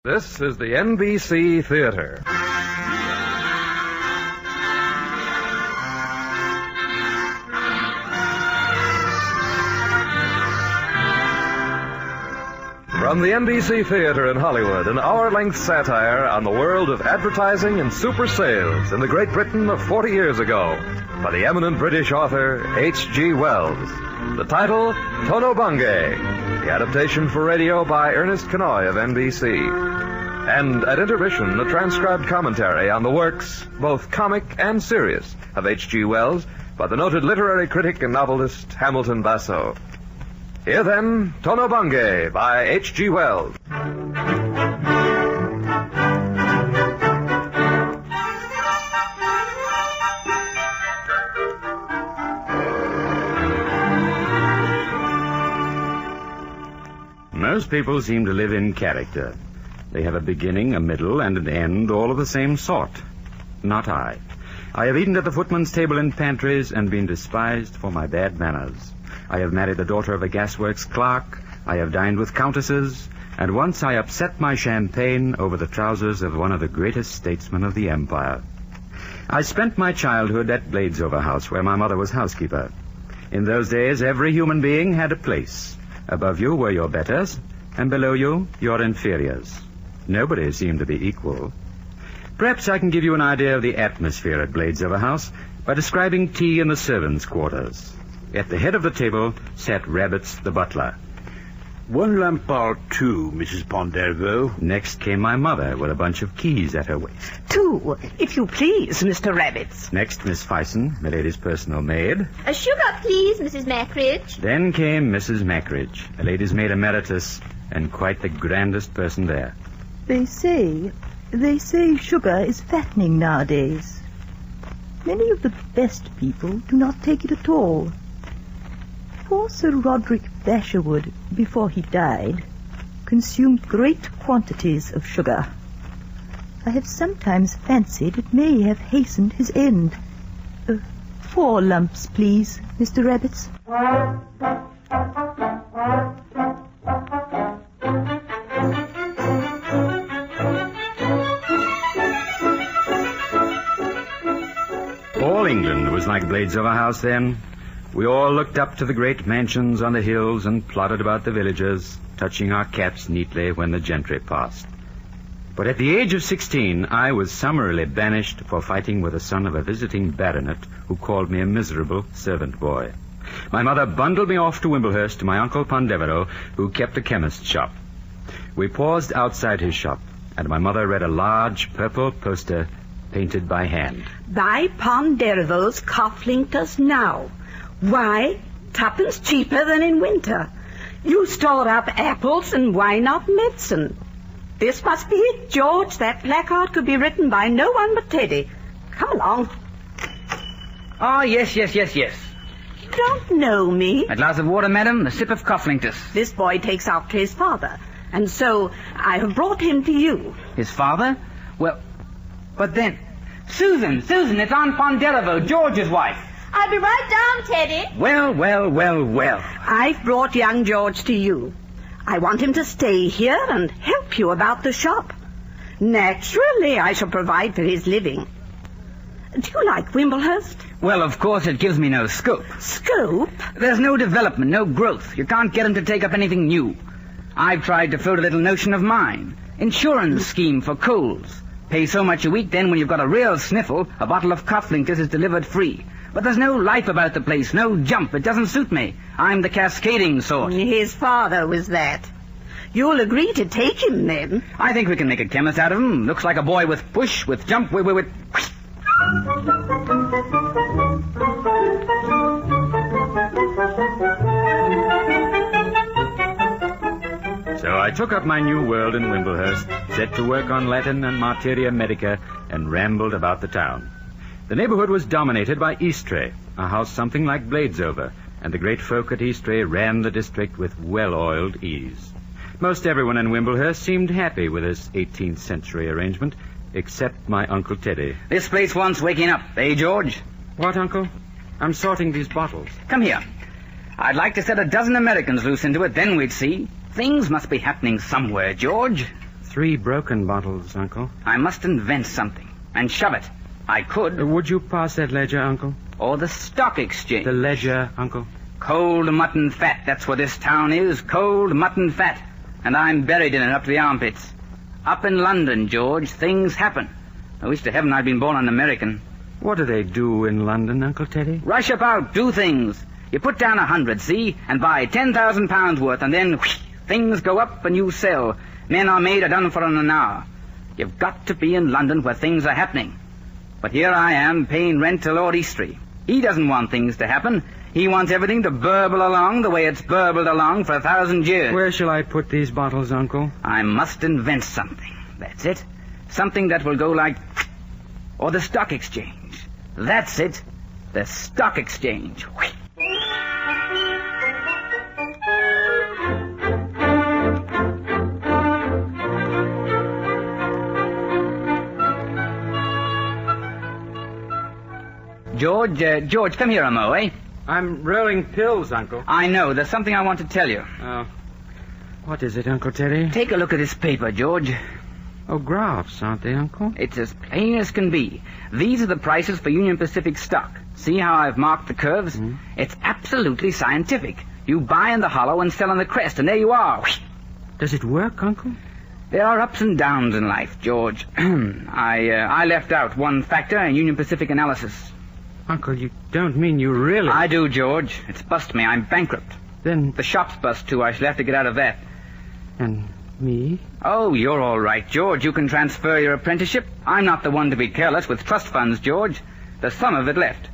This is the NBC Theater. From the NBC Theater in Hollywood, an hour-length satire on the world of advertising and super sales in the Great Britain of 40 years ago by the eminent British author H.G. Wells. The title, Tono Bungay. The adaptation for radio by Ernest Kenoy of NBC. And at intermission, a transcribed commentary on the works, both comic and serious, of H.G. Wells by the noted literary critic and novelist Hamilton Basso. Here then, Tono Bungay by H.G. Wells. Most people seem to live in character. They have a beginning, a middle, and an end, all of the same sort. Not I. I have eaten at the footman's table in pantries and been despised for my bad manners. I have married the daughter of a gasworks clerk. I have dined with countesses. And once I upset my champagne over the trousers of one of the greatest statesmen of the empire. I spent my childhood at Bladesover House, where my mother was housekeeper. In those days, every human being had a place. Above you were your betters, and below you, your inferiors. Nobody seemed to be equal. Perhaps I can give you an idea of the atmosphere at Bladesover House by describing tea in the servants' quarters. At the head of the table sat Rabbits the butler. One Lampard, two, Mrs. Pondervo. Next came my mother with a bunch of keys at her waist. Two, if you please, Mr. Rabbits. Next, Miss Fison, my lady's personal maid. A sugar, please, Mrs. Mackridge. Then came Mrs. Mackridge, a lady's maid emeritus, and quite the grandest person there. They say sugar is fattening nowadays. Many of the best people do not take it at all. Poor Sir Roderick Basherwood, before he died, consumed great quantities of sugar. I have sometimes fancied it may have hastened his end. 4 lumps, please, Mr. Rabbits. All England was like Bladesover House then. We all looked up to the great mansions on the hills and plodded about the villages, touching our caps neatly when the gentry passed. But at the age of 16, I was summarily banished for fighting with the son of a visiting baronet who called me a miserable servant boy. My mother bundled me off to Wimblehurst to my uncle Pondevero, who kept a chemist's shop. We paused outside his shop, and my mother read a large purple poster painted by hand. Buy Pondero's Cough-Linctus now. Why? 2pence cheaper than in winter. You store up apples, and why not medicine? This must be it, George. That placard could be written by no one but Teddy. Come along. Oh, yes. You don't know me. A glass of water, madam, a sip of Cough-Linctus. This boy takes after his father, and so I have brought him to you. His father? Well, but then... Susan, it's Aunt Ponderovo, George's wife. I'll be right down, Teddy. Well. I've brought young George to you. I want him to stay here and help you about the shop. Naturally, I shall provide for his living. Do you like Wimblehurst? Well, of course, it gives me no scope. Scope? There's no development, no growth. You can't get him to take up anything new. I've tried to float a little notion of mine. Insurance scheme for coals. Pay so much a week, then when you've got a real sniffle, a bottle of Cough-Linctus is delivered free. But there's no life about the place, no jump. It doesn't suit me. I'm the cascading sort. His father was that. You'll agree to take him, then? I think we can make a chemist out of him. Looks like a boy with push, with jump, with... So I took up my new world in Wimblehurst, set to work on Latin and Materia Medica, and rambled about the town. The neighborhood was dominated by Eastray, a house something like Bladesover, and the great folk at Eastray ran the district with well-oiled ease. Most everyone in Wimblehurst seemed happy with this 18th century arrangement, except my Uncle Teddy. This place wants waking up, eh, George? What, Uncle? I'm sorting these bottles. Come here. I'd like to set a dozen Americans loose into it, then we'd see. Things must be happening somewhere, George. 3 broken bottles, Uncle. I must invent something and shove it. I could. Would you pass that ledger, Uncle? Or the stock exchange. The ledger, Uncle? Cold mutton fat, that's what this town is. Cold mutton fat. And I'm buried in it up to the armpits. Up in London, George, things happen. I wish to heaven I'd been born an American. What do they do in London, Uncle Teddy? Rush about, do things. You put down 100, see, and buy 10,000 pounds worth, and then whoosh, things go up and you sell. Men are made, are done for in an hour. You've got to be in London where things are happening. But here I am, paying rent to Lord Eastry. He doesn't want things to happen. He wants everything to burble along the way it's burbled along for 1,000 years. Where shall I put these bottles, Uncle? I must invent something. That's it. Something that will go like... Or the stock exchange. That's it. The stock exchange. George, come here a mo, eh? I'm rolling pills, Uncle. I know. There's something I want to tell you. Oh. What is it, Uncle Teddy? Take a look at this paper, George. Oh, graphs, aren't they, Uncle? It's as plain as can be. These are the prices for Union Pacific stock. See how I've marked the curves? It's absolutely scientific. You buy in the hollow and sell in the crest, and there you are. Does it work, Uncle? There are ups and downs in life, George. I left out one factor in Union Pacific analysis. Uncle, you don't mean you really... I do, George. It's bust me. I'm bankrupt. Then... The shop's bust, too. I shall have to get out of that. And me? Oh, you're all right, George. You can transfer your apprenticeship. I'm not the one to be careless with trust funds, George. There's some of it left.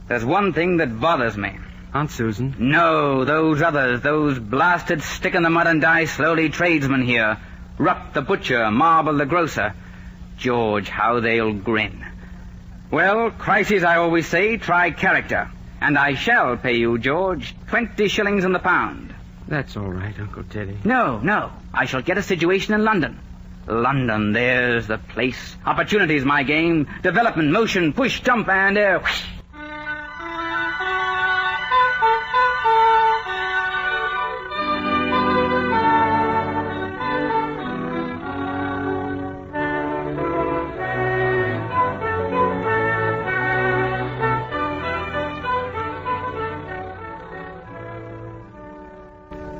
There's one thing that bothers me. Aunt Susan? No, those others. Those blasted stick-in-the-mud-and-die slowly tradesmen here. Rupp the butcher, Marble the grocer. George, how they'll grin. Well, crises, I always say, try character. And I shall pay you, George, 20 shillings in the pound. That's all right, Uncle Teddy. No. I shall get a situation in London. London, there's the place. Opportunity's my game. Development, motion, push, jump, and whoosh.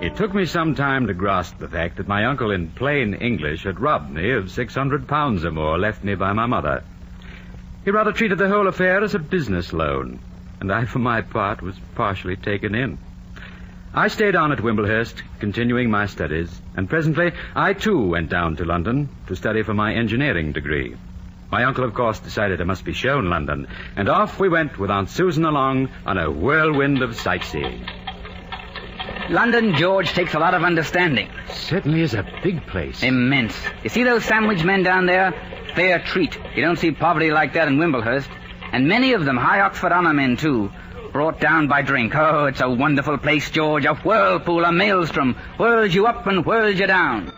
It took me some time to grasp the fact that my uncle in plain English had robbed me of 600 pounds or more left me by my mother. He rather treated the whole affair as a business loan, and I, for my part, was partially taken in. I stayed on at Wimblehurst, continuing my studies, and presently I, too, went down to London to study for my engineering degree. My uncle, of course, decided I must be shown London, and off we went with Aunt Susan along on a whirlwind of sightseeing. London, George, takes a lot of understanding. Certainly is a big place. Immense. You see those sandwich men down there? Fair treat. You don't see poverty like that in Wimblehurst. And many of them high Oxford honor men, too. Brought down by drink. Oh, it's a wonderful place, George. A whirlpool, a maelstrom. Whirls you up and whirls you down.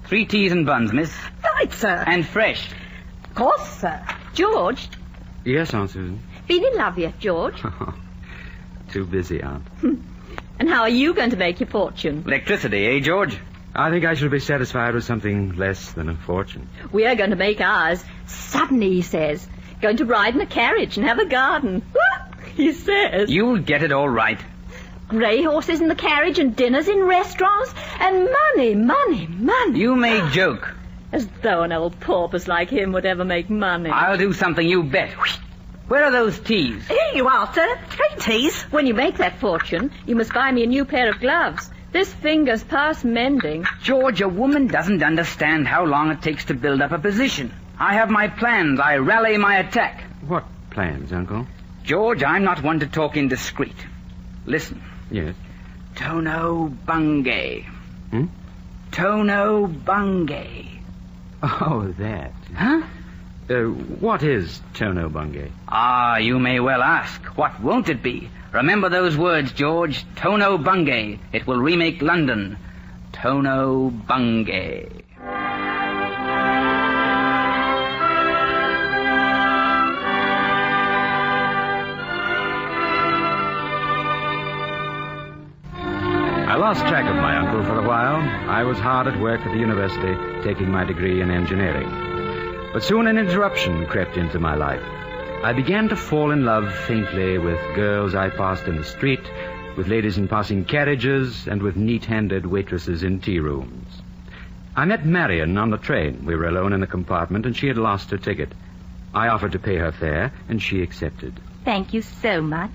Three teas and buns, miss. Right, sir. And fresh. Of course, sir. George, Yes, Aunt Susan. been in love yet, George? Too busy, Aunt. And how are you going to make your fortune? Electricity, eh, George? I think I shall be satisfied with something less than a fortune. We are going to make ours. Suddenly, he says. Going to ride in a carriage and have a garden. He says. You'll get it all right. Grey horses in the carriage and dinners in restaurants. And money. You may joke. As though an old porpoise like him would ever make money. I'll do something, you bet. Where are those teas? Here you are, sir. 3 teas. When you make that fortune, you must buy me a new pair of gloves. This finger's past mending. George, a woman doesn't understand how long it takes to build up a position. I have my plans. I rally my attack. What plans, Uncle? George, I'm not one to talk indiscreet. Listen. Yes. Tono Bungay. Tono Bungay. Oh, that. Huh? What is Tono Bungay? Ah, you may well ask. What won't it be? Remember those words, George. Tono Bungay. It will remake London. Tono Bungay. lost track of my uncle for a while. I was hard at work at the university, taking my degree in engineering. But soon an interruption crept into my life. I began to fall in love faintly with girls I passed in the street, with ladies in passing carriages, and with neat-handed waitresses in tea rooms. I met Marion on the train. We were alone in the compartment, and she had lost her ticket. I offered to pay her fare, and she accepted. Thank you so much.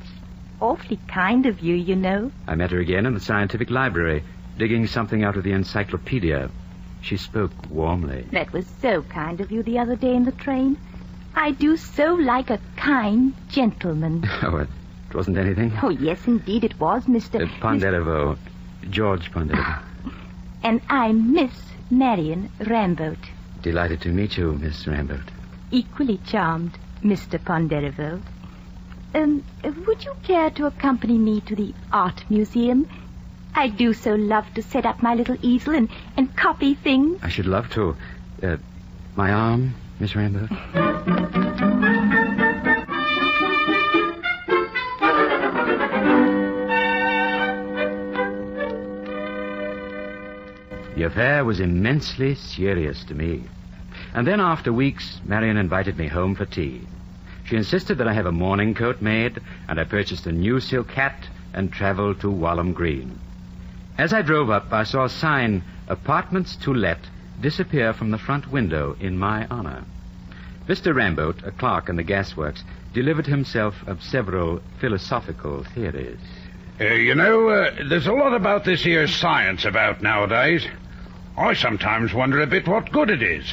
Awfully kind of you, you know. I met her again in the scientific library, digging something out of the encyclopedia. She spoke warmly. That was so kind of you the other day in the train. I do so like a kind gentleman. Oh, it wasn't anything? Oh, yes, indeed it was, Mr. Ponderevo. George Ponderevo. And I'm Miss Marion Ramboat. Delighted to meet you, Miss Ramboat. Equally charmed, Mr. Ponderevo. Would you care to accompany me to the art museum? I do so love to set up my little easel and copy things. I should love to. My arm, Miss Ramboat? The affair was immensely serious to me. And then after weeks, Marion invited me home for tea. She insisted that I have a morning coat made, and I purchased a new silk hat and traveled to Walham Green. As I drove up, I saw a sign, Apartments to Let, disappear from the front window in my honor. Mr. Ramboat, a clerk in the gasworks, delivered himself of several philosophical theories. There's a lot about this here science about nowadays. I sometimes wonder a bit what good it is.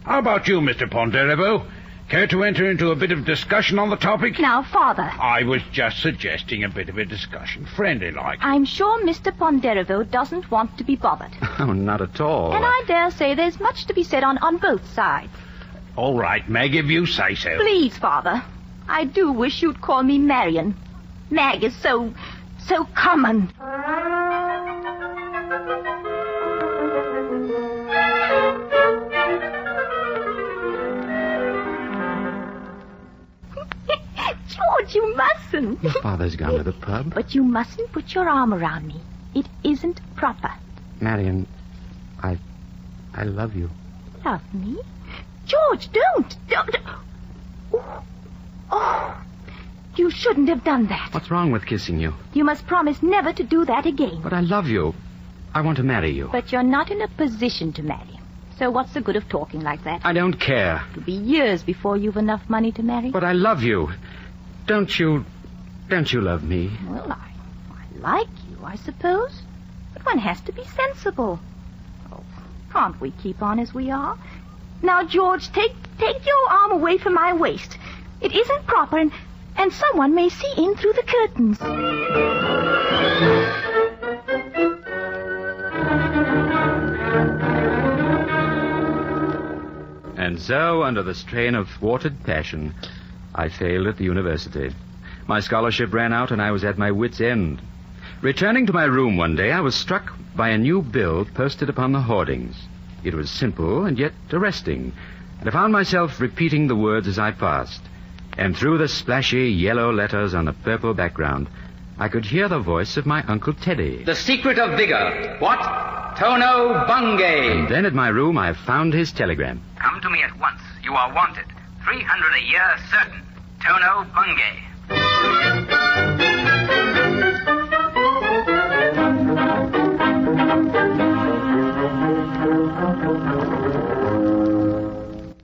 How about you, Mr. Ponderevo? Care to enter into a bit of discussion on the topic? Now, Father. I was just suggesting a bit of a discussion, friendly-like. I'm sure Mr. Ponderevo doesn't want to be bothered. Oh, not at all. And I dare say there's much to be said on both sides. All right, Meg, if you say so. Please, Father. I do wish you'd call me Marion. Mag is so common. George, you mustn't. Your father's gone to the pub. But you mustn't put your arm around me. It isn't proper. Marion, I love you. Love me? George, don't. Oh, you shouldn't have done that. What's wrong with kissing you? You must promise never to do that again. But I love you. I want to marry you. But you're not in a position to marry. So what's the good of talking like that? I don't care. It'll be years before you've enough money to marry. But I love you. Don't you love me? Well, I like you, I suppose. But one has to be sensible. Oh, can't we keep on as we are? Now, George, take your arm away from my waist. It isn't proper, and someone may see in through the curtains. And so, under the strain of thwarted passion, I failed at the university. My scholarship ran out, and I was at my wit's end. Returning to my room one day, I was struck by a new bill posted upon the hoardings. It was simple and yet arresting, and I found myself repeating the words as I passed. And through the splashy yellow letters on the purple background, I could hear the voice of my Uncle Teddy. The secret of vigor. What? Tono Bungay. And then at my room, I found his telegram. Come to me at once. You are wanted. 300 a year certain. Tono Bungay.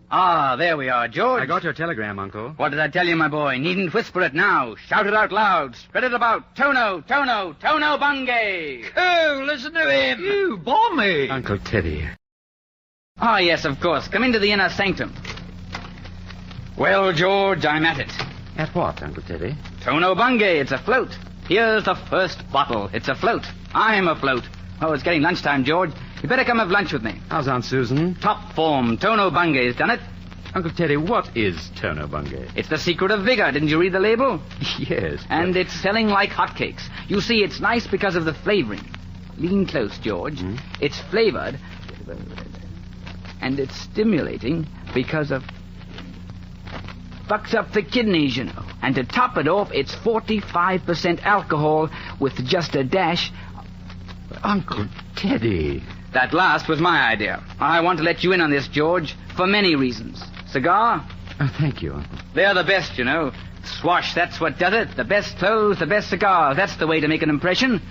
Ah, there we are, George. I got your telegram, Uncle. What did I tell you, my boy? Needn't whisper it now. Shout it out loud. Spread it about. Tono, Tono, Tono Bungay. Oh, listen to him. You bore me. Uncle Teddy. Ah, yes, of course. Come into the inner sanctum. Well, George, I'm at it. At what, Uncle Teddy? Tono Bungay, it's afloat. Here's the first bottle. It's afloat. I'm afloat. Oh, it's getting lunchtime, George. You better come have lunch with me. How's Aunt Susan? Top form. Tono Bungay's done it. Uncle Teddy, what is Tono Bungay? It's the secret of vigor. Didn't you read the label? Yes. And it's selling like hotcakes. You see, it's nice because of the flavoring. Lean close, George. It's flavored. And it's stimulating because of... Fucks up the kidneys, you know. And to top it off, it's 45% alcohol with just a dash... Uncle Teddy. That last was my idea. I want to let you in on this, George, for many reasons. Cigar? Thank you, Uncle. They're the best, you know. Swash, that's what does it. The best clothes, the best cigars. That's the way to make an impression.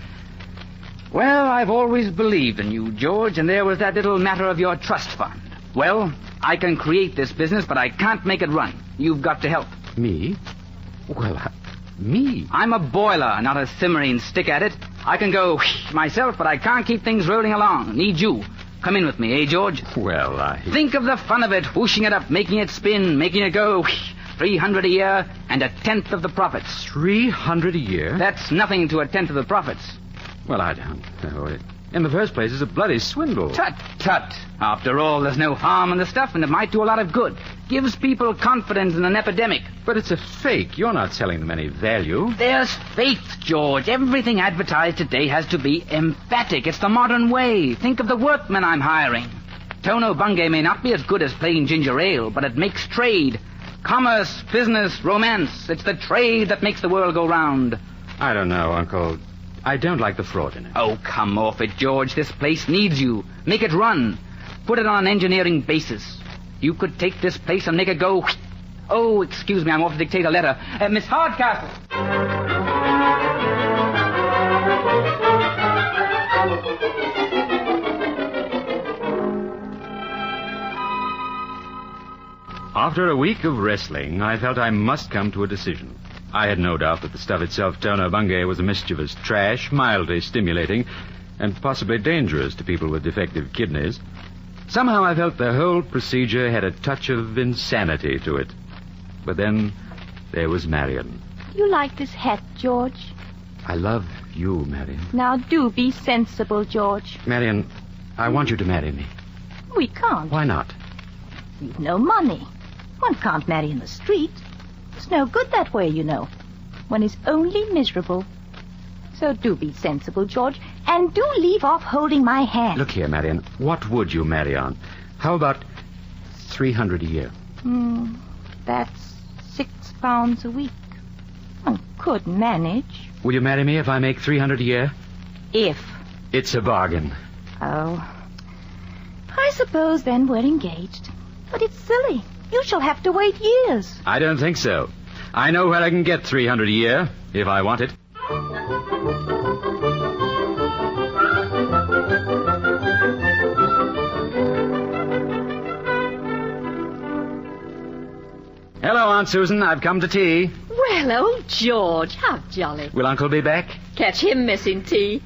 Well, I've always believed in you, George, and there was that little matter of your trust fund. Well, I can create this business, but I can't make it run. You've got to help. Me? Well, me? I'm a boiler, not a simmering stick at it. I can go myself, but I can't keep things rolling along. Need you. Come in with me, eh, George? Well, Think of the fun of it, whooshing it up, making it spin, making it go. 300 a year and a tenth of the profits. 300 a year? That's nothing to a tenth of the profits. Well, I don't know. In the first place, it's a bloody swindle. Tut, tut. After all, there's no harm in the stuff, and it might do a lot of good. Gives people confidence in an epidemic. But it's a fake. You're not selling them any value. There's faith, George. Everything advertised today has to be emphatic. It's the modern way. Think of the workmen I'm hiring. Tono Bungay may not be as good as plain ginger ale, but it makes trade. Commerce, business, romance. It's the trade that makes the world go round. I don't know, Uncle. I don't like the fraud in it. Oh, come off it, George. This place needs you. Make it run. Put it on an engineering basis. You could take this place and make it go... Oh, excuse me, I'm off to dictate a letter. Miss Hardcastle. After a week of wrestling, I felt I must come to a decision. I had no doubt that the stuff itself, Tono Bungay, was a mischievous trash, mildly stimulating, and possibly dangerous to people with defective kidneys. Somehow I felt the whole procedure had a touch of insanity to it. But then there was Marion. You like this hat, George? I love you, Marion. Now do be sensible, George. Marion, I want you to marry me. We can't. Why not? We've no money. One can't marry in the street. It's no good that way, you know. One is only miserable. So do be sensible, George, and do leave off holding my hand. Look here, Marion. What would you marry on? How about 300 a year? That's £6 a week. One could manage. Will you marry me if I make 300 a year? If. It's a bargain. Oh. I suppose then we're engaged. But it's silly. You shall have to wait years. I don't think so. I know where I can get 300 a year, if I want it. Hello, Aunt Susan. I've come to tea. Well, old George, how jolly. Will Uncle be back? Catch him missing tea.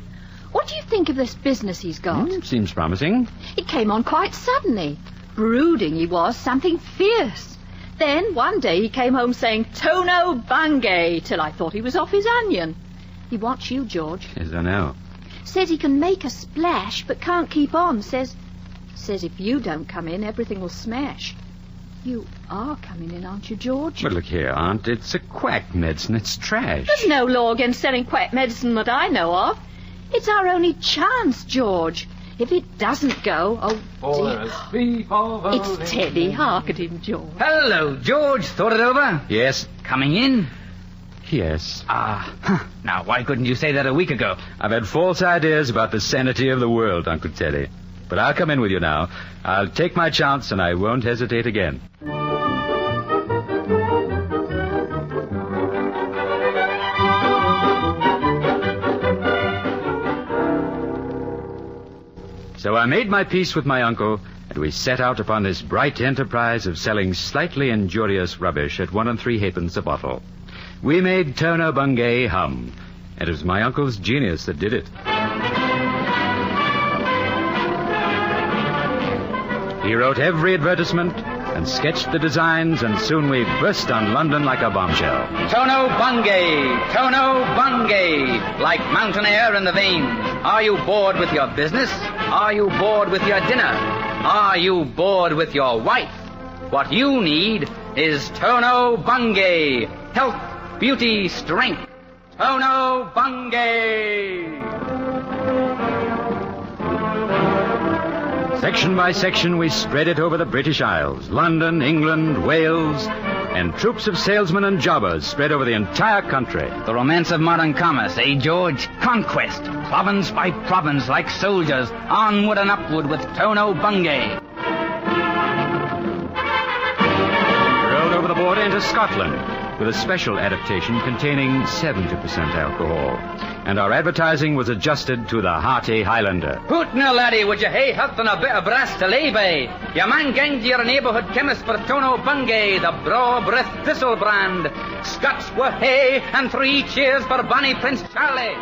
What do you think of this business he's got? Seems promising. It came on quite suddenly. Brooding he was, something fierce. Then one day he came home saying, Tono Bungay, till I thought he was off his onion. He wants you, George. Yes, I know. Says he can make a splash, but can't keep on. Says if you don't come in, everything will smash. You are coming in, aren't you, George? But look here, Aunt. It's a quack medicine. It's trash. There's no law against selling quack medicine that I know of. It's our only chance, George. If it doesn't go, oh, dear. It's Teddy. Hark at him, George. Hello, George. Thought it over? Yes. Coming in? Yes. Now, why couldn't you say that a week ago? I've had false ideas about the sanity of the world, Uncle Teddy. But I'll come in with you now. I'll take my chance, and I won't hesitate again. So I made my peace with my uncle, and we set out upon this bright enterprise of selling slightly injurious rubbish at 1 3 halfpence a bottle. We made Tono Bungay hum, and it was my uncle's genius that did it. He wrote every advertisement and sketched the designs, and soon we burst on London like a bombshell. Tono Bungay, Tono Bungay, like mountain air in the veins. Are you bored with your business? Are you bored with your dinner? Are you bored with your wife? What you need is Tono Bungay. Health, beauty, strength. Tono Bungay. Section by section, we spread it over the British Isles, London, England, Wales, and troops of salesmen and jobbers spread over the entire country. The romance of modern commerce, eh, George? Conquest, province by province, like soldiers, onward and upward with Tono Bungay. We rode over the border into Scotland, with a special adaptation containing 70% alcohol. And our advertising was adjusted to the hearty Highlander. Hoot now, laddie, would you hae health and a bit of brass to lay by? Your man gang to your neighbourhood chemist for Tono Bungay, the braw-breath thistle brand. Scots were hay, and 3 cheers for bonny Prince Charlie.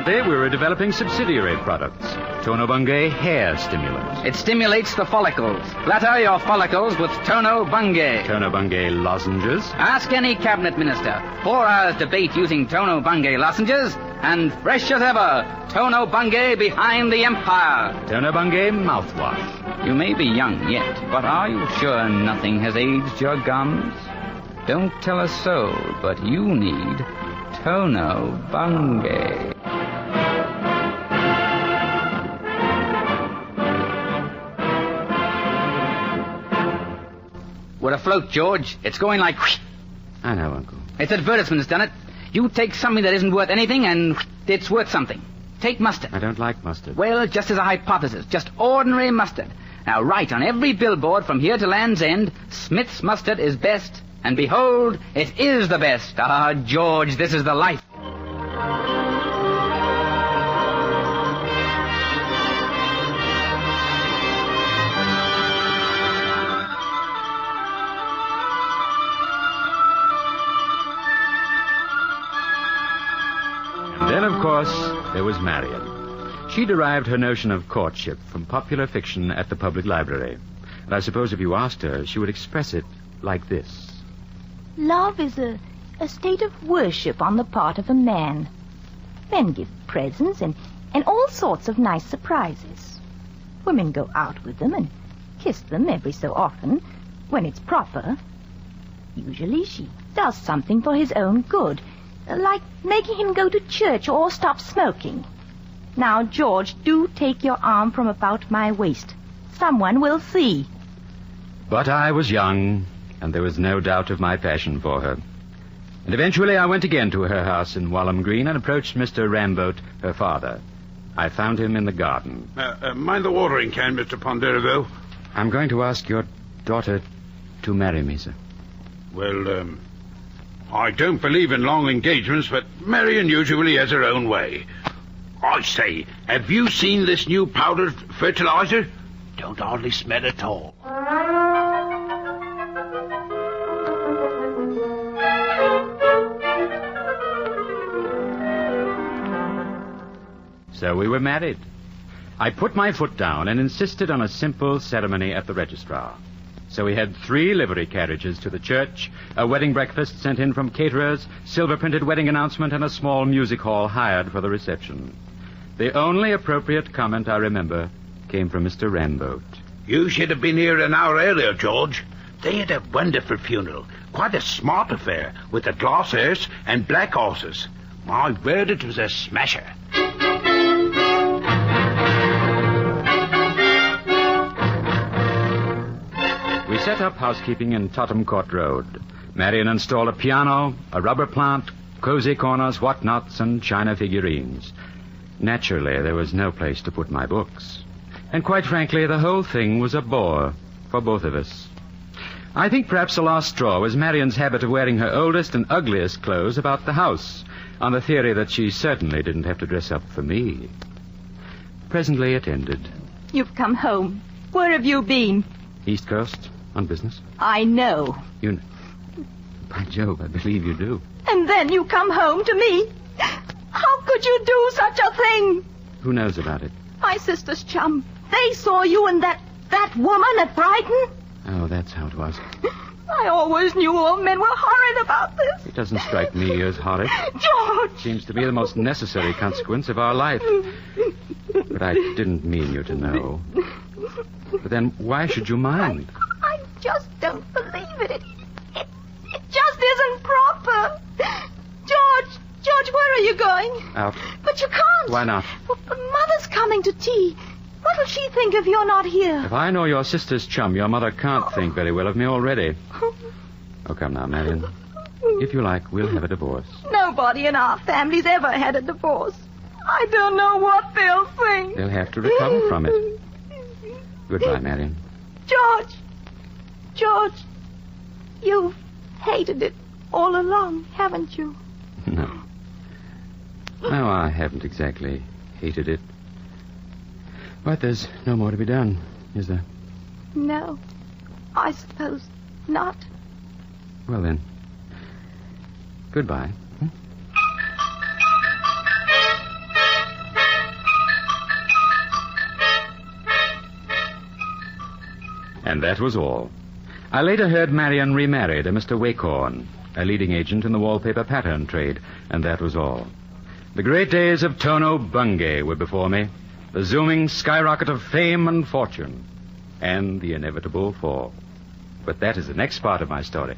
Presently, we were developing subsidiary products. Tono Bungay hair stimulant. It stimulates the follicles. Flatter your follicles with Tono Bungay. Tono Bungay lozenges. Ask any cabinet minister. 4 hours debate using Tono Bungay lozenges, and fresh as ever, Tono Bungay behind the empire. Tono Bungay mouthwash. You may be young yet, but are you sure nothing has aged your gums? Don't tell a soul, but you need Tono Bungay. We're afloat, George. It's going like... I know, Uncle. It's advertisements done it. You take something that isn't worth anything, and it's worth something. Take mustard. I don't like mustard. Well, just as a hypothesis. Just ordinary mustard. Now, write on every billboard from here to Land's End, Smith's mustard is best. And behold, it is the best. Ah, George, this is the life. Then, of course, there was Marion. She derived her notion of courtship from popular fiction at the public library. And I suppose if you asked her, she would express it like this. Love is a state of worship on the part of a man. Men give presents and all sorts of nice surprises. Women go out with them and kiss them every so often when it's proper. Usually she does something for his own good, like making him go to church or stop smoking. Now, George, do take your arm from about my waist. Someone will see. But I was young, and there was no doubt of my passion for her. And eventually I went again to her house in Walham Green and approached Mr. Ramboat, her father. I found him in the garden. Mind the watering can, Mr. Ponderevo. I'm going to ask your daughter to marry me, sir. Well, I don't believe in long engagements, but Marion usually has her own way. I say, have you seen this new powdered fertilizer? Don't hardly smell at all. So we were married. I put my foot down and insisted on a simple ceremony at the registrar. So we had 3 livery carriages to the church, a wedding breakfast sent in from caterers, silver-printed wedding announcement, and a small music hall hired for the reception. The only appropriate comment I remember came from Mr. Ramboat. You should have been here an hour earlier, George. They had a wonderful funeral. Quite a smart affair, with the glass hearse and black horses. My word, it was a smasher. We set up housekeeping in Tottenham Court Road. Marion installed a piano, a rubber plant, cozy corners, whatnots, and china figurines. Naturally, there was no place to put my books. And quite frankly, the whole thing was a bore for both of us. I think perhaps the last straw was Marion's habit of wearing her oldest and ugliest clothes about the house, on the theory that she certainly didn't have to dress up for me. Presently it ended. You've come home. Where have you been? East Coast, on business. I know. You know. By Jove, I believe you do. And then you come home to me. How could you do such a thing? Who knows about it? My sister's chum. They saw you and that woman at Brighton. Oh, that's how it was. I always knew all men were horrid about this. It doesn't strike me as horrid. George! Seems to be the most necessary consequence of our life. But I didn't mean you to know. But then why should you mind? I just don't believe it. It just isn't proper. George, where are you going? Out. But you can't. can't. Why not? Well, but Mother's coming to tea. What'll she think if you're not here? If I know your sister's chum, your mother can't think very well of me already. Oh, come now, Marion. If you like, we'll have a divorce. Nobody in our family's ever had a divorce. I don't know what they'll think. They'll have to recover from it. Goodbye, Marion. George, you've hated it all along, haven't you? No. No, I haven't exactly hated it. But there's no more to be done, is there? No, I suppose not. Well, then. Goodbye. And that was all. I later heard Marion remarried a Mr. Wacorn, a leading agent in the wallpaper pattern trade, and that was all. The great days of Tono Bungay were before me, the zooming skyrocket of fame and fortune, and the inevitable fall. But that is the next part of my story.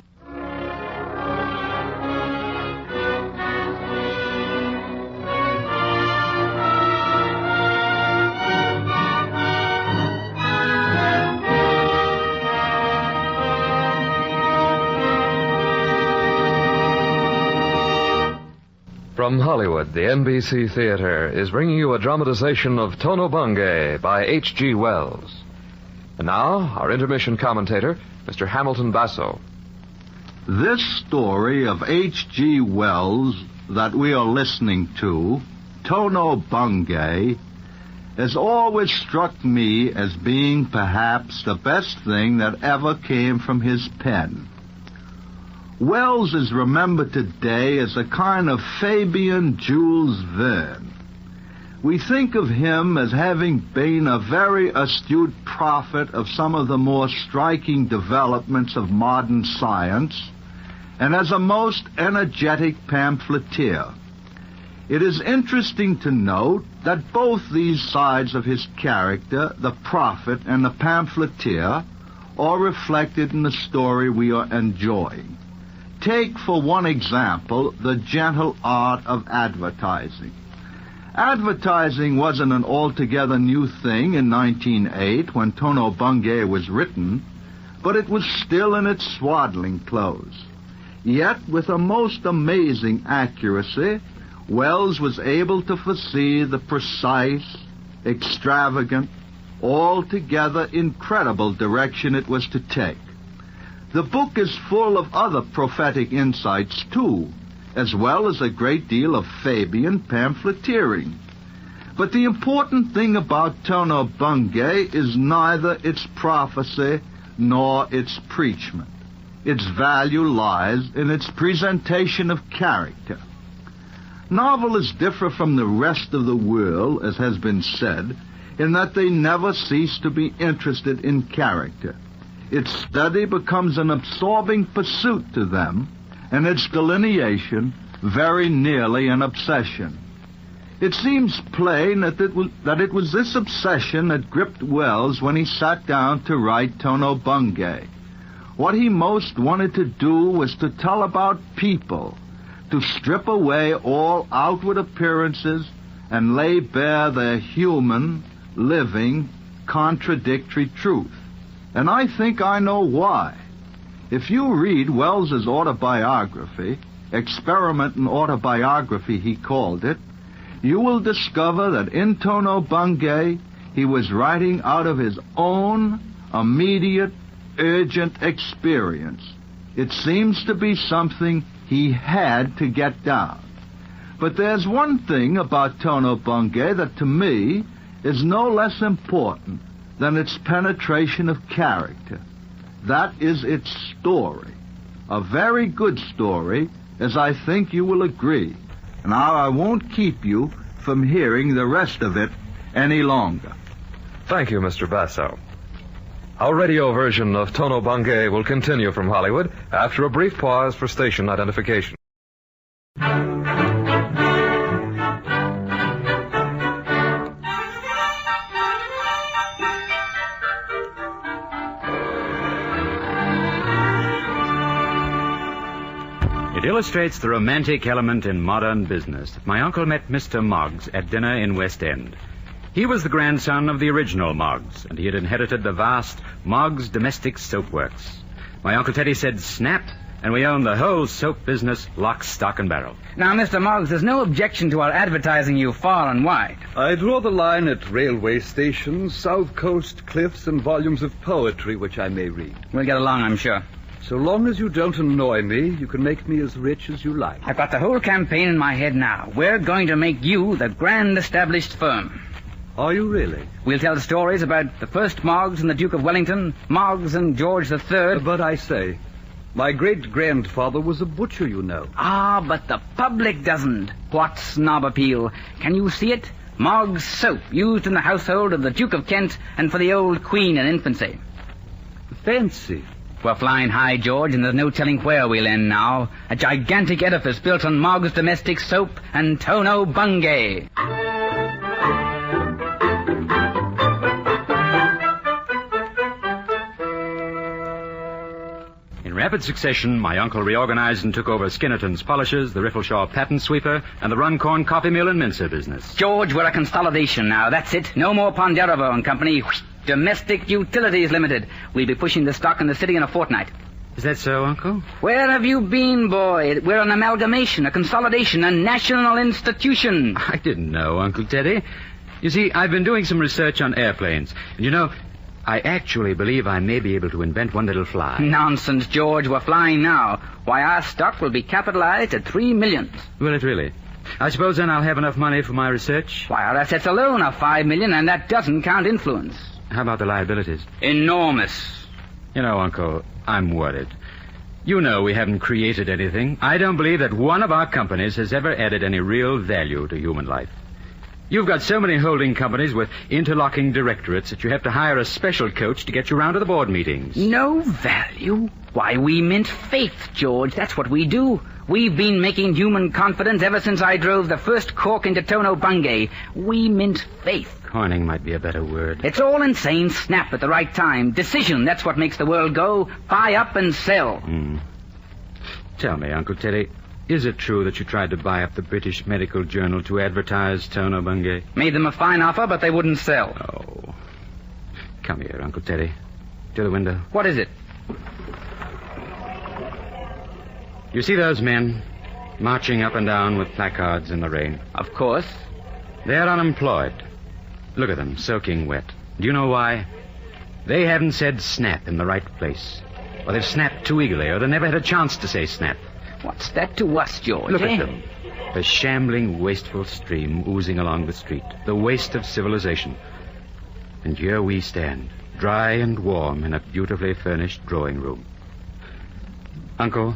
From Hollywood, the NBC Theater is bringing you a dramatization of Tono Bungay by H.G. Wells. And now, our intermission commentator, Mr. Hamilton Basso. This story of H.G. Wells that we are listening to, Tono Bungay, has always struck me as being perhaps the best thing that ever came from his pen. Wells is remembered today as a kind of Fabian Jules Verne. We think of him as having been a very astute prophet of some of the more striking developments of modern science, and as a most energetic pamphleteer. It is interesting to note that both these sides of his character, the prophet and the pamphleteer, are reflected in the story we are enjoying. Take, for one example, the gentle art of advertising. Advertising wasn't an altogether new thing in 1908 when Tono Bungay was written, but it was still in its swaddling clothes. Yet, with a most amazing accuracy, Wells was able to foresee the precise, extravagant, altogether incredible direction it was to take. The book is full of other prophetic insights, too, as well as a great deal of Fabian pamphleteering. But the important thing about Tono Bungay is neither its prophecy nor its preachment. Its value lies in its presentation of character. Novelists differ from the rest of the world, as has been said, in that they never cease to be interested in character. Its study becomes an absorbing pursuit to them, and its delineation very nearly an obsession. It seems plain that it was this obsession that gripped Wells when he sat down to write Tono Bungay. What he most wanted to do was to tell about people, to strip away all outward appearances and lay bare their human, living, contradictory truth. And I think I know why. If you read Wells's autobiography, Experiment in Autobiography he called it, you will discover that in Tono Bungay he was writing out of his own immediate, urgent experience. It seems to be something he had to get down. But there's one thing about Tono Bungay that to me is no less important than its penetration of character. That is its story. A very good story, as I think you will agree. Now, I won't keep you from hearing the rest of it any longer. Thank you, Mr. Basso. Our radio version of Tono Bungay will continue from Hollywood after a brief pause for station identification. It It illustrates the romantic element in modern business that my uncle met Mr. Moggs at dinner in West End. He was the grandson of the original Moggs, and he had inherited the vast Moggs Domestic Soap Works. My Uncle Teddy said snap, and we owned the whole soap business, lock, stock, and barrel. Now, Mr. Moggs, there's no objection to our advertising you far and wide. I draw the line at railway stations, south coast cliffs, and volumes of poetry which I may read. We'll get along, I'm sure. So long as you don't annoy me, you can make me as rich as you like. I've got the whole campaign in my head now. We're going to make you the grand established firm. Are you really? We'll tell stories about the first Moggs and the Duke of Wellington, Moggs and George III. But I say, my great-grandfather was a butcher, you know. Ah, but the public doesn't. What snob appeal. Can you see it? Moggs soap, used in the household of the Duke of Kent and for the old Queen in infancy. Fancy. We're flying high, George, and there's no telling where we'll end now. A gigantic edifice built on Moggs Domestic Soap and Tono Bungay. In rapid succession, my uncle reorganized and took over Skinnerton's Polishers, the Riffleshaw Patent Sweeper, and the Runcorn Coffee Mill and Mincer business. George, we're a consolidation now. That's it. No more Ponderovo and Company. Domestic Utilities Limited. We'll be pushing the stock in the city in a fortnight. Is that so, Uncle? Where have you been, boy? We're an amalgamation, a consolidation, a national institution. I didn't know, Uncle Teddy. You see, I've been doing some research on airplanes. And you know, I actually believe I may be able to invent one that'll fly. Nonsense, George. We're flying now. Why, our stock will be capitalized at $3 million. Will it really? I suppose then I'll have enough money for my research? Why, our assets alone are $5 million, and that doesn't count influence. How about the liabilities? Enormous. You know, Uncle, I'm worried. You know we haven't created anything. I don't believe that one of our companies has ever added any real value to human life. You've got so many holding companies with interlocking directorates that you have to hire a special coach to get you around to the board meetings. No value? Why, we mint faith, George. That's what we do. We've been making human confidence ever since I drove the first cork into Tono Bungay. We mint faith. Coining might be a better word. It's all insane snap at the right time. Decision, that's what makes the world go. Buy up and sell. Tell me, Uncle Teddy, is it true that you tried to buy up the British Medical Journal to advertise Tono Bungay? Made them a fine offer, but they wouldn't sell. Oh. Come here, Uncle Teddy. To the window. What is it? You see those men marching up and down with placards in the rain? Of course. They're unemployed. Look at them, soaking wet. Do you know why? They haven't said snap in the right place. Or they've snapped too eagerly, or they never had a chance to say snap. What's that to us, George? Look at them. A shambling, wasteful stream oozing along the street. The waste of civilization. And here we stand, dry and warm in a beautifully furnished drawing room. Uncle,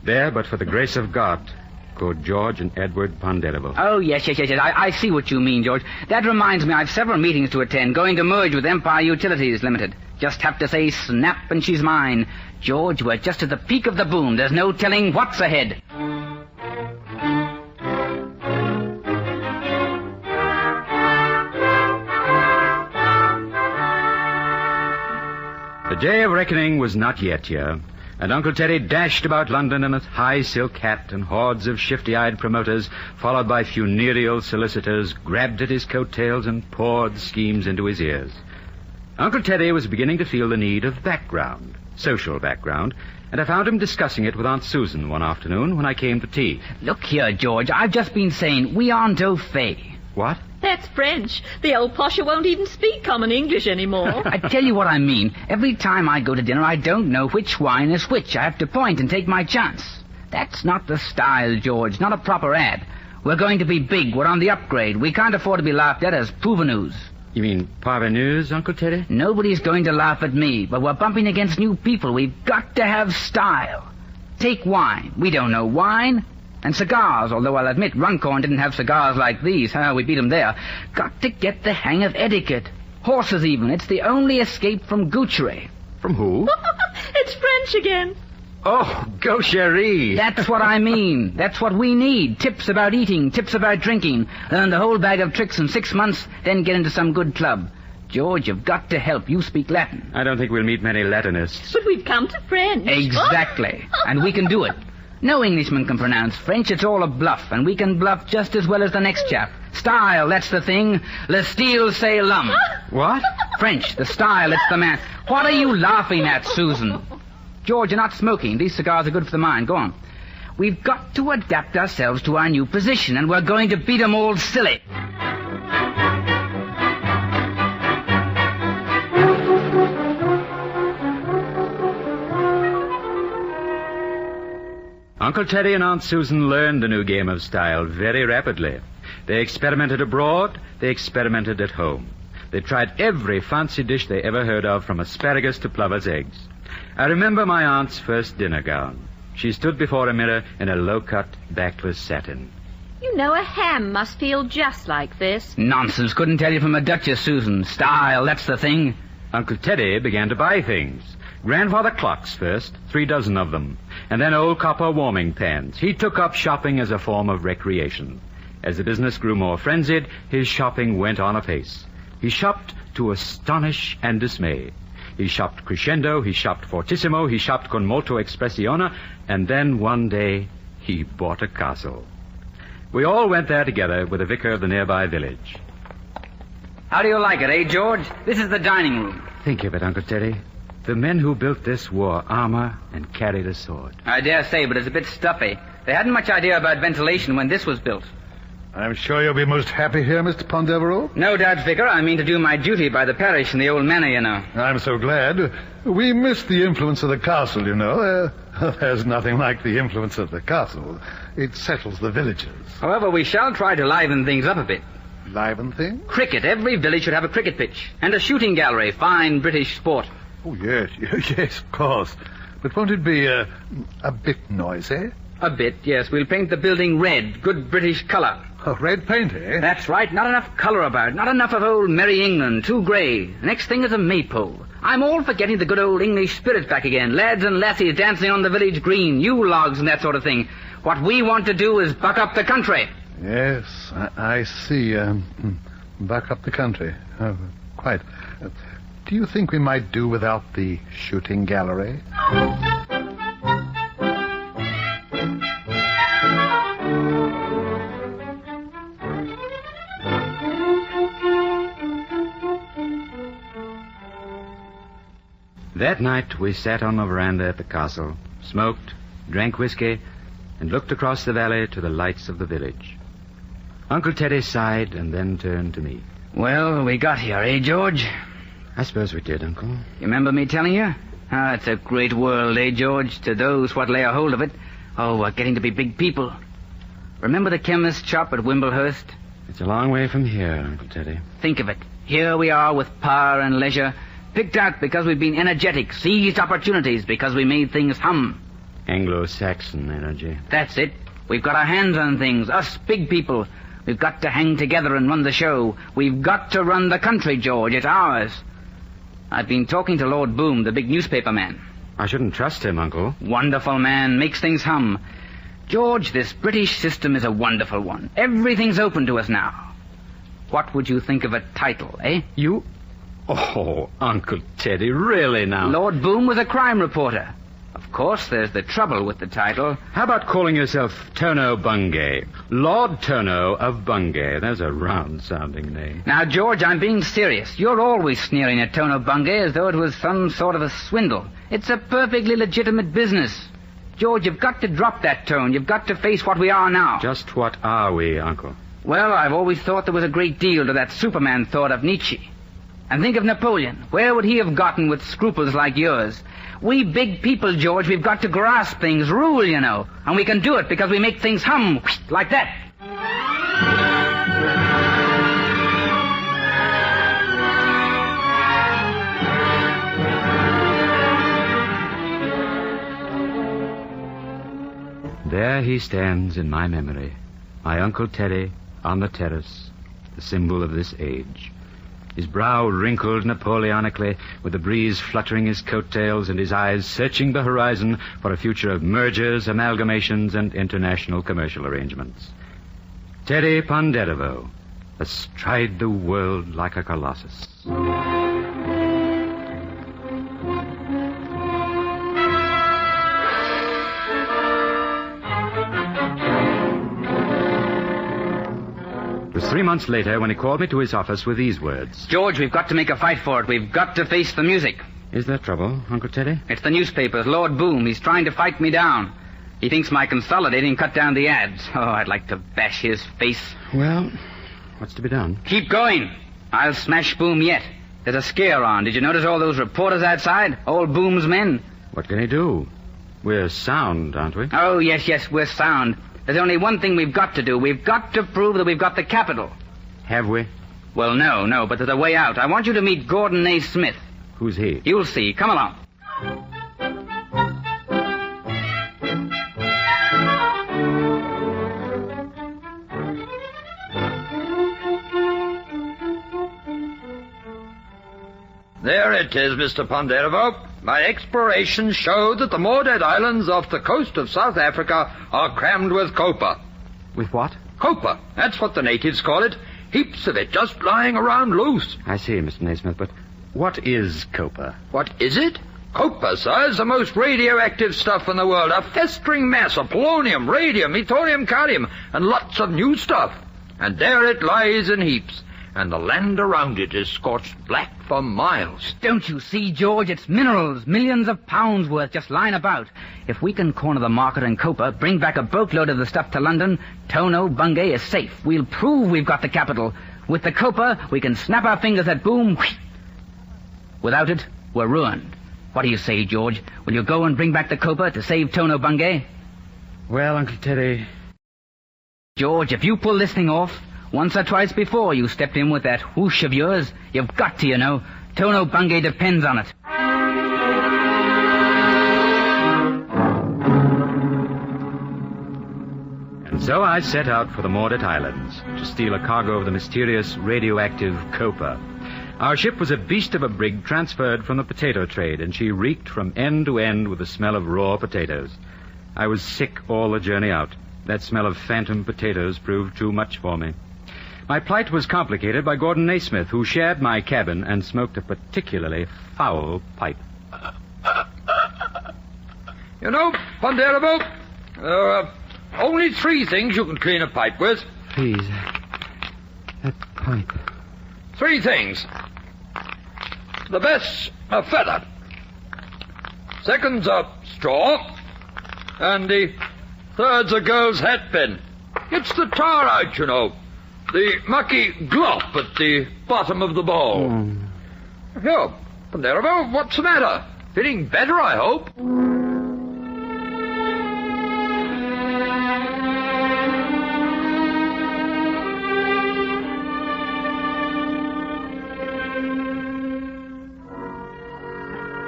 there, but for the grace of God, go George and Edward Ponderovo. Oh, yes. I see what you mean, George. That reminds me, I've several meetings to attend, going to merge with Empire Utilities Limited. Just have to say snap and she's mine. George, we're just at the peak of the boom. There's no telling what's ahead. The day of reckoning was not yet here, and Uncle Teddy dashed about London in a high silk hat, and hordes of shifty-eyed promoters, followed by funereal solicitors, grabbed at his coattails and poured schemes into his ears. Uncle Teddy was beginning to feel the need of background, social background, and I found him discussing it with Aunt Susan one afternoon when I came to tea. Look here, George, I've just been saying we aren't au fait. What? That's French. The old posher won't even speak common English anymore. I tell you what I mean. Every time I go to dinner, I don't know which wine is which. I have to point and take my chance. That's not the style, George. Not a proper ad. We're going to be big. We're on the upgrade. We can't afford to be laughed at as parvenus. You mean parvenus, Uncle Teddy? Nobody's going to laugh at me, but we're bumping against new people. We've got to have style. Take wine. We don't know wine. And cigars, although I'll admit Runcorn didn't have cigars like these. We beat them there. Got to get the hang of etiquette. Horses even. It's the only escape from Goucheray. From who? It's French again. Oh, gaucherie. That's what I mean. That's what we need. Tips about eating, tips about drinking. Learn the whole bag of tricks in 6 months, then get into some good club. George, you've got to help. You speak Latin. I don't think we'll meet many Latinists. But we've come to French. Exactly. And we can do it. No Englishman can pronounce French. It's all a bluff, and we can bluff just as well as the next chap. Style, that's the thing. Le style, c'est l'homme. What? French, the style, it's the man. What are you laughing at, Susan? George, you're not smoking. These cigars are good for the mind. Go on. We've got to adapt ourselves to our new position, and we're going to beat 'em all silly. Uncle Teddy and Aunt Susan learned the new game of style very rapidly. They experimented abroad, they experimented at home. They tried every fancy dish they ever heard of, from asparagus to plover's eggs. I remember my aunt's first dinner gown. She stood before a mirror in a low-cut, backless satin. You know, a ham must feel just like this. Nonsense. Couldn't tell you from a duchess, Susan. Style, that's the thing. Uncle Teddy began to buy things. Grandfather clocks first, 3 dozen of them, and then old copper warming pans. He took up shopping as a form of recreation. As the business grew more frenzied, his shopping went on apace. He shopped to astonish and dismay. He shopped crescendo, he shopped fortissimo, he shopped con molto espressione, and then one day he bought a castle. We all went there together with the vicar of the nearby village. How do you like it, eh, George? This is the dining room. Think of it, Uncle Teddy. The men who built this wore armor and carried a sword. I dare say, but it's a bit stuffy. They hadn't much idea about ventilation when this was built. I'm sure you'll be most happy here, Mr. Pondeverall. No doubt, Vicar. I mean to do my duty by the parish in the old manor, you know. I'm so glad. We missed the influence of the castle, you know. There's nothing like the influence of the castle. It settles the villagers. However, we shall try to liven things up a bit. Liven things? Cricket. Every village should have a cricket pitch. And a shooting gallery. Fine British sport. Oh, yes, of course. But won't it be a bit noisy? A bit, yes. We'll paint the building red. Good British colour. Oh, red paint, eh? That's right. Not enough colour about. Not enough of old Merry England. Too grey. The next thing is a maypole. I'm all for getting the good old English spirit back again. Lads and lassies dancing on the village green. Yule logs and that sort of thing. What we want to do is buck up the country. Yes, I see. Buck up the country. Oh, quite. Do you think we might do without the shooting gallery? That night we sat on the veranda at the castle, smoked, drank whiskey, and looked across the valley to the lights of the village. Uncle Teddy sighed and then turned to me. Well, we got here, eh, George? I suppose we did, Uncle. You remember me telling you? Ah, it's a great world, eh, George, to those what lay a hold of it. Oh, we're getting to be big people. Remember the chemist's shop at Wimblehurst? It's a long way from here, Uncle Teddy. Think of it. Here we are with power and leisure, picked out because we've been energetic, seized opportunities because we made things hum. Anglo-Saxon energy. That's it. We've got our hands on things, us big people. We've got to hang together and run the show. We've got to run the country, George. It's ours. I've been talking to Lord Boom, the big newspaper man. I shouldn't trust him, Uncle. Wonderful man, makes things hum. George, this British system is a wonderful one. Everything's open to us now. What would you think of a title, eh? You? Oh, Uncle Teddy, really now? Lord Boom was a crime reporter. Of course, there's the trouble with the title. How about calling yourself Tono Bungay? Lord Tono of Bungay. That's a round-sounding name. Now, George, I'm being serious. You're always sneering at Tono Bungay as though it was some sort of a swindle. It's a perfectly legitimate business. George, you've got to drop that tone. You've got to face what we are now. Just what are we, Uncle? Well, I've always thought there was a great deal to that Superman thought of Nietzsche. And think of Napoleon. Where would he have gotten with scruples like yours? We big people, George, we've got to grasp things, rule, you know. And we can do it because we make things hum, like that. There he stands in my memory, my Uncle Teddy on the terrace, the symbol of this age. His brow wrinkled Napoleonically, with the breeze fluttering his coattails and his eyes searching the horizon for a future of mergers, amalgamations, and international commercial arrangements. Teddy Ponderevo, astride the world like a colossus. 3 months later when he called me to his office with these words. George, we've got to make a fight for it. We've got to face the music. Is there trouble, Uncle Teddy? It's the newspapers. Lord Boom. He's trying to fight me down. He thinks my consolidating cut down the ads. Oh, I'd like to bash his face. Well, what's to be done? Keep going. I'll smash Boom yet. There's a scare on. Did you notice all those reporters outside? All Boom's men. What can he do? We're sound, aren't we? Oh, yes, we're sound. There's only one thing we've got to do. We've got to prove that we've got the capital. Have we? Well, no, but there's a way out. I want you to meet Gordon A. Smith. Who's he? You'll see. Come along. There it is, Mr. Ponderevo. My explorations show that the Morehead Islands off the coast of South Africa are crammed with copper. With what? Copper. That's what the natives call it. Heaps of it just lying around loose. I see, Mr. Naismith, but what is copper? What is it? Copper, sir, is the most radioactive stuff in the world. A festering mass of polonium, radium, ethorium, cadmium, and lots of new stuff. And there it lies in heaps. And the land around it is scorched black for miles. Don't you see, George? It's minerals, millions of pounds worth just lying about. If we can corner the market in copper, bring back a boatload of the stuff to London, Tono Bungay is safe. We'll prove we've got the capital. With the copper, we can snap our fingers at Boom. Without it, we're ruined. What do you say, George? Will you go and bring back the copper to save Tono Bungay? Well, Uncle Teddy... George, if you pull this thing off... Once or twice before you stepped in with that whoosh of yours. You've got to, you know. Tono Bungay depends on it. And so I set out for the Morehead Islands to steal a cargo of the mysterious radioactive copper. Our ship was a beast of a brig transferred from the potato trade, and she reeked from end to end with the smell of raw potatoes. I was sick all the journey out. That smell of phantom potatoes proved too much for me. My plight was complicated by Gordon Naismith, who shared my cabin and smoked a particularly foul pipe. You know, Ponderevo, there are only 3 things you can clean a pipe with. Please, that pipe. 3 things. The best's a feather. Second's a straw. And the third's a girl's hat pin. It's the tar out, you know. The mucky glop at the bottom of the bowl. Here, Ponderevo, what's the matter? Feeling better, I hope?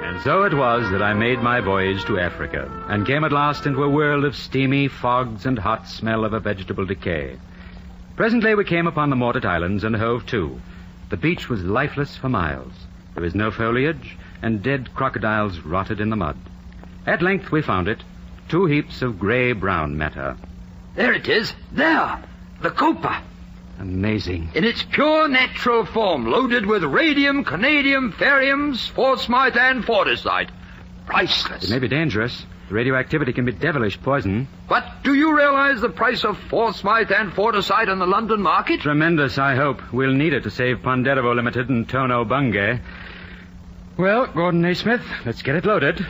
And so it was that I made my voyage to Africa, and came at last into a world of steamy fogs and hot smell of a vegetable decay. Presently we came upon the Morehead Islands and hove to. The beach was lifeless for miles. There was no foliage, and dead crocodiles rotted in the mud. At length we found it, 2 heaps of grey-brown matter. There it is. There. The copper. Amazing. In its pure natural form, loaded with radium, canadium, ferriums, forsythia, and fortisite. Priceless. It may be dangerous. The radioactivity can be devilish poison. But do you realize the price of forsythia and fortisite in the London market? Tremendous, I hope. We'll need it to save Ponderevo Limited and Tono Bungay. Well, Gordon A. Smith, let's get it loaded.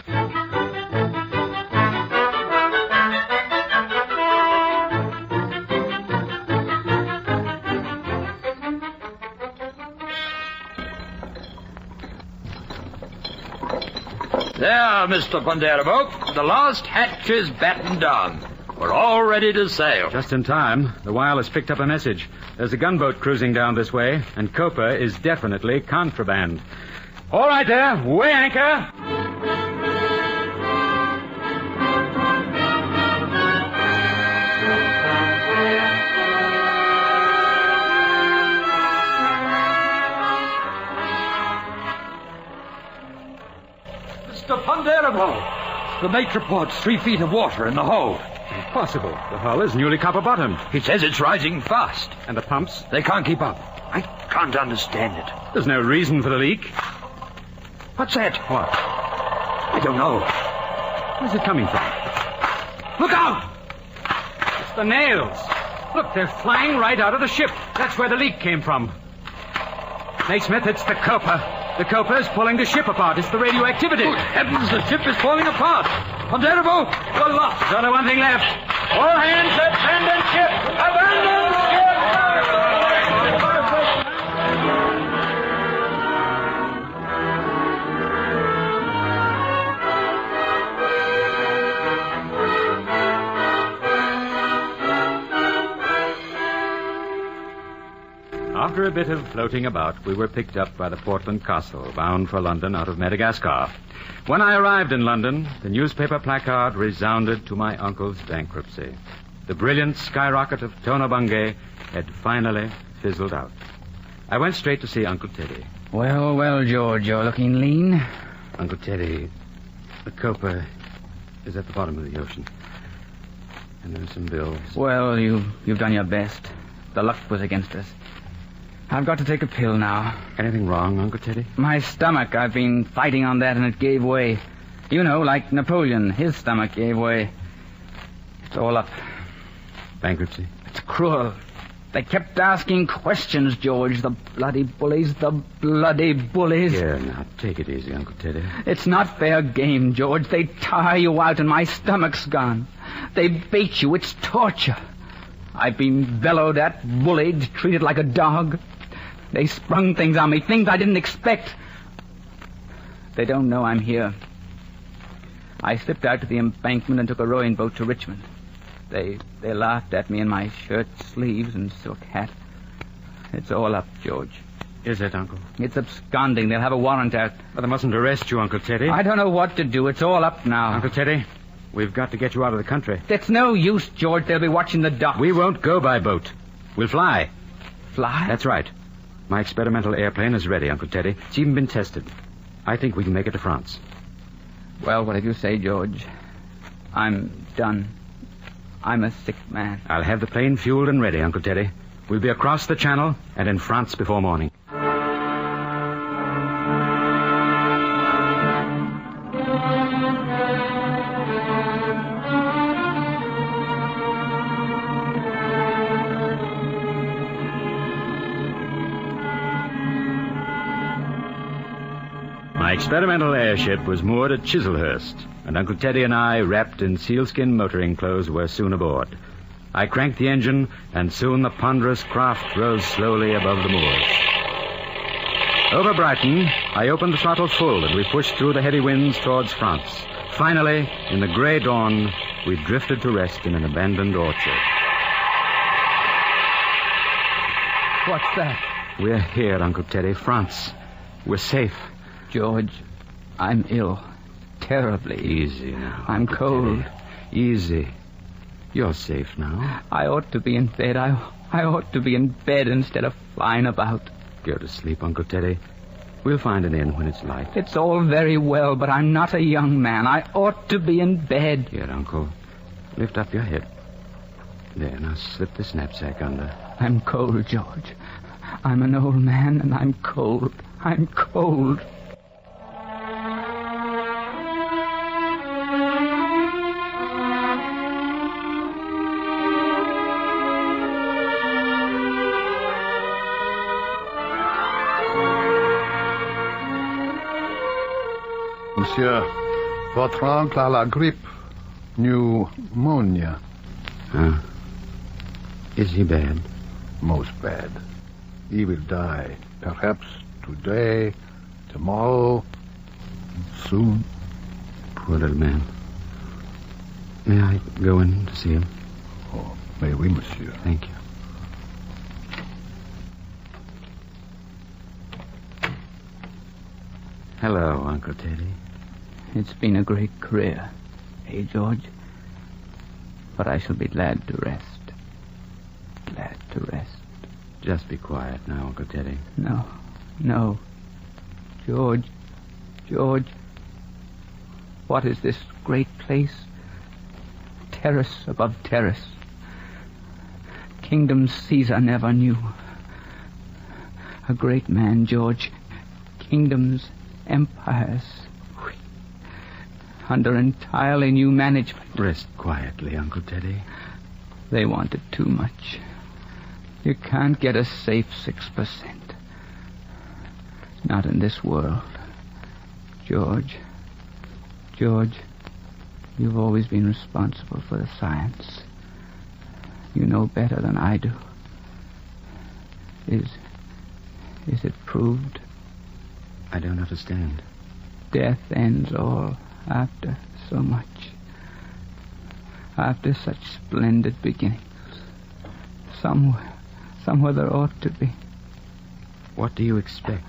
There, Mr. Ponderevo. The last hatch is battened down. We're all ready to sail. Just in time. The wireless picked up a message. There's a gunboat cruising down this way, and copper is definitely contraband. All right there. Weigh anchor. Mr. Ponderevo! The mate reports 3 feet of water in the hold. Impossible. The hull is newly copper-bottomed. He says it's rising fast. And the pumps? They can't keep up. I can't understand it. There's no reason for the leak. What's that? What? I don't know. Where's it coming from? Look out! It's the nails. Look, they're flying right out of the ship. That's where the leak came from. Naismith, it's the Copa. The Copa is pulling the ship apart. It's the radioactivity. Good heavens, the ship is falling apart. Ponderevo, you're lost. There's only one thing left. All hands abandon ship! Abandon ship! After a bit of floating about, we were picked up by the Portland Castle, bound for London out of Madagascar. When I arrived in London, the newspaper placard resounded to my uncle's bankruptcy. The brilliant skyrocket of Tono Bungay had finally fizzled out. I went straight to see Uncle Teddy. Well, well, George, you're looking lean. Uncle Teddy, the Copa is at the bottom of the ocean. And there's some bills. Well, you've done your best. The luck was against us. I've got to take a pill now. Anything wrong, Uncle Teddy? My stomach. I've been fighting on that and it gave way. You know, like Napoleon, his stomach gave way. It's all up. Bankruptcy? It's cruel. They kept asking questions, George. The bloody bullies, the bloody bullies. Here, now, take it easy, Uncle Teddy. It's not fair game, George. They tire you out and my stomach's gone. They bait you. It's torture. I've been bellowed at, bullied, treated like a dog. They sprung things on me, things I didn't expect. They don't know I'm here. I slipped out to the embankment and took a rowing boat to Richmond. They laughed at me in my shirt sleeves and silk hat. It's all up, George. Is it, Uncle? It's absconding. They'll have a warrant out. But they mustn't arrest you, Uncle Teddy. I don't know what to do. It's all up now. Uncle Teddy, we've got to get you out of the country. It's no use, George. They'll be watching the dock. We won't go by boat. We'll fly. Fly? That's right. My experimental airplane is ready, Uncle Teddy. It's even been tested. I think we can make it to France. Well, whatever you say, George. I'm done. I'm a sick man. I'll have the plane fueled and ready, Uncle Teddy. We'll be across the channel and in France before morning. My experimental airship was moored at Chislehurst, and Uncle Teddy and I, wrapped in sealskin motoring clothes, were soon aboard. I cranked the engine, and soon the ponderous craft rose slowly above the moors. Over Brighton, I opened the throttle full, and we pushed through the heavy winds towards France. Finally, in the grey dawn, we drifted to rest in an abandoned orchard. What's that? We're here, Uncle Teddy, France. We're safe. George, I'm ill. Terribly. Easy now. I'm Uncle cold. Teddy. Easy. You're safe now. I ought to be in bed. I ought to be in bed instead of flying about. Go to sleep, Uncle Teddy. We'll find an inn when it's light. It's all very well, but I'm not a young man. I ought to be in bed. Here, Uncle. Lift up your head. There, now slip this knapsack under. I'm cold, George. I'm an old man, and I'm cold. I'm cold. Monsieur, votre oncle a la grippe. Pneumonia. Huh? Is he bad? Most bad. He will die. Perhaps today, tomorrow, soon. Poor little man. May I go in to see him? Oh, may we, monsieur. Thank you. Hello, Uncle Teddy. It's been a great career, eh, George? But I shall be glad to rest. Glad to rest. Just be quiet now, Uncle Teddy. No. George. What is this great place? Terrace above terrace. Kingdoms Caesar never knew. A great man, George. Kingdoms, empires. Under entirely new management. Rest quietly, Uncle Teddy. They wanted too much. You can't get a safe 6%. Not in this world. George, you've always been responsible for the science. You know better than I do. Is it proved? I don't understand. Death ends all after so much. After such splendid beginnings. Somewhere there ought to be. What do you expect?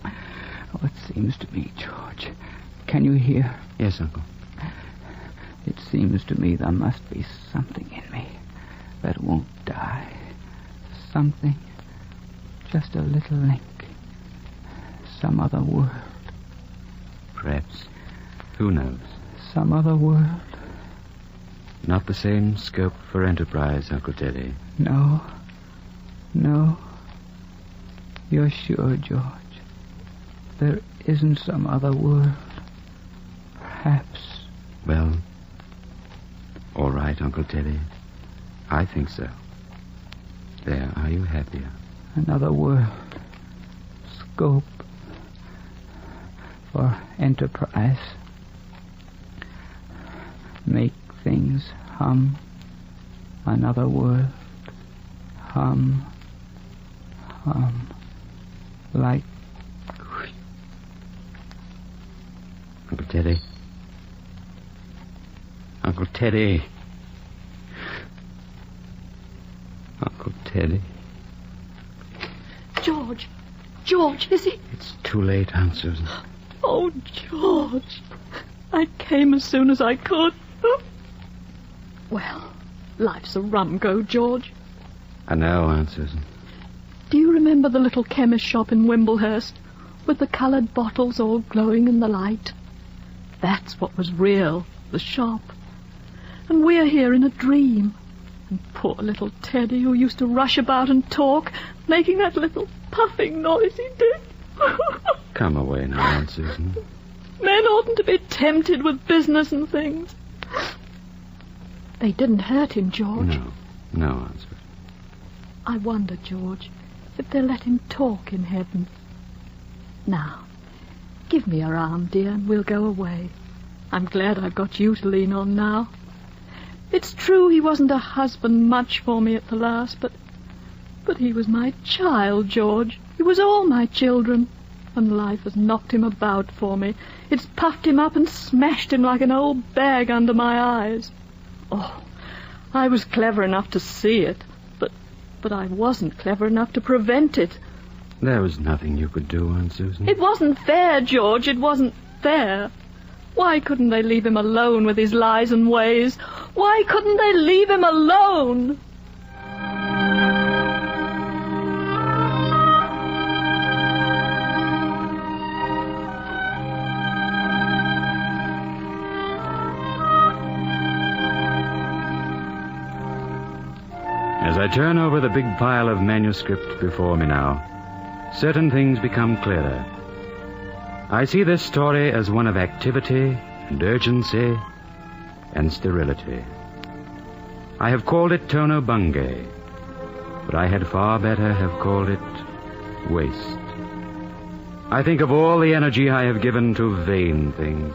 Oh, it seems to me, George. Can you hear? Yes, Uncle. It seems to me there must be something in me that won't die. Something. Just a little link. Some other world. Perhaps. Who knows? Some other world. Not the same scope for enterprise, Uncle Teddy. No. You're sure, George? There isn't some other world? Perhaps. Well, all right, Uncle Teddy. I think so. There, are you happier? Another world. Scope. For enterprise. Make things hum. Another world. Hum. Like... Uncle Teddy. Uncle Teddy. Uncle Teddy. George, is he? It's too late, Aunt Susan. Oh, George. I came as soon as I could. Well, life's a rum go, George. I know, Aunt Susan. Do you remember the little chemist shop in Wimblehurst with the coloured bottles all glowing in the light? That's what was real, the shop. And we're here in a dream. And poor little Teddy, who used to rush about and talk, making that little puffing noise he did. Come away now, Aunt Susan. Men oughtn't to be tempted with business and things. They didn't hurt him, George. No, Aunt Susan. I wonder, George, if they'll let him talk in heaven. Now, give me your arm, dear, and we'll go away. I'm glad I've got you to lean on now. It's true he wasn't a husband much for me at the last, but he was my child, George. He was all my children. And life has knocked him about for me. It's puffed him up and smashed him like an old bag under my eyes. Oh, I was clever enough to see it, but I wasn't clever enough to prevent it. There was nothing you could do, Aunt Susan. It wasn't fair, George. It wasn't fair. Why couldn't they leave him alone with his lies and ways? Why couldn't they leave him alone? As I turn over the big pile of manuscript before me now, certain things become clearer. I see this story as one of activity and urgency and sterility. I have called it Tono Bungay, but I had far better have called it waste. I think of all the energy I have given to vain things.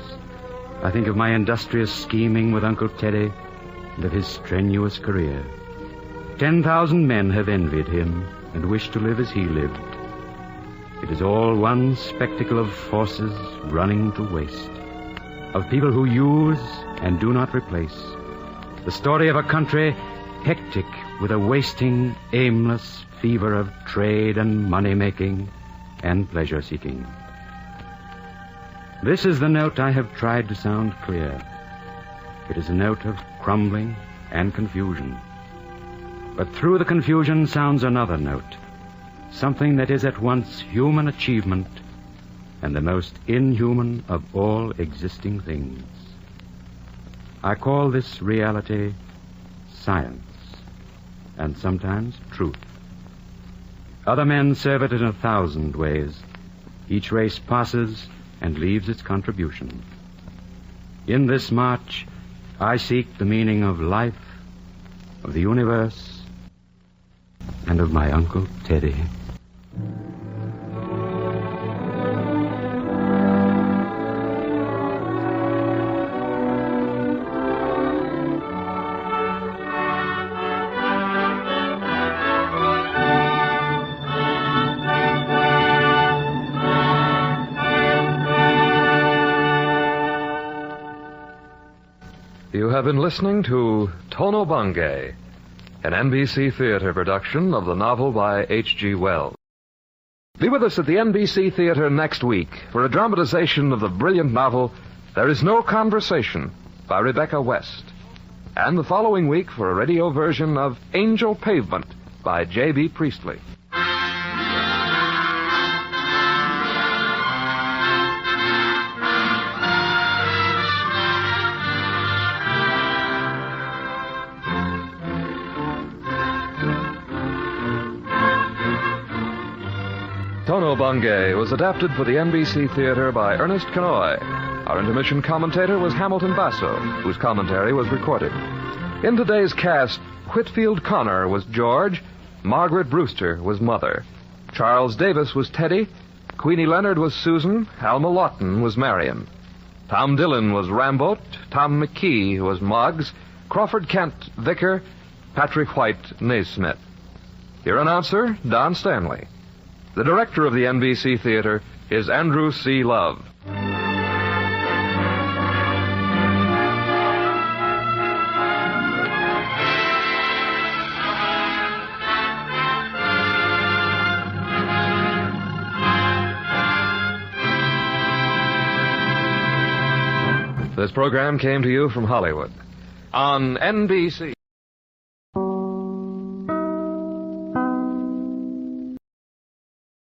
I think of my industrious scheming with Uncle Teddy and of his strenuous career. 10,000 men have envied him and wished to live as he lived. It is all one spectacle of forces running to waste, of people who use and do not replace. The story of a country hectic with a wasting, aimless fever of trade and money-making and pleasure-seeking. This is the note I have tried to sound clear. It is a note of crumbling and confusion. But through the confusion sounds another note, something that is at once human achievement and the most inhuman of all existing things. I call this reality science, and sometimes truth. Other men serve it in 1,000 ways. Each race passes and leaves its contribution. In this march, I seek the meaning of life, of the universe, and of my Uncle Teddy. You have been listening to Tono Bungay, an NBC Theater production of the novel by H.G. Wells. Be with us at the NBC Theater next week for a dramatization of the brilliant novel There Is No Conversation by Rebecca West, and the following week for a radio version of Angel Pavement by J.B. Priestley. Tono Bungay was adapted for the NBC Theater by Ernest Kenoy. Our intermission commentator was Hamilton Basso, whose commentary was recorded. In today's cast, Whitfield Connor was George, Margaret Brewster was Mother, Charles Davis was Teddy, Queenie Leonard was Susan, Alma Lawton was Marion, Tom Dillon was Ramboat, Tom McKee was Moggs, Crawford Kent, Vicar, Patrick White, Naismith. Your announcer, Don Stanley. The director of the NBC Theater is Andrew C. Love. This program came to you from Hollywood on NBC.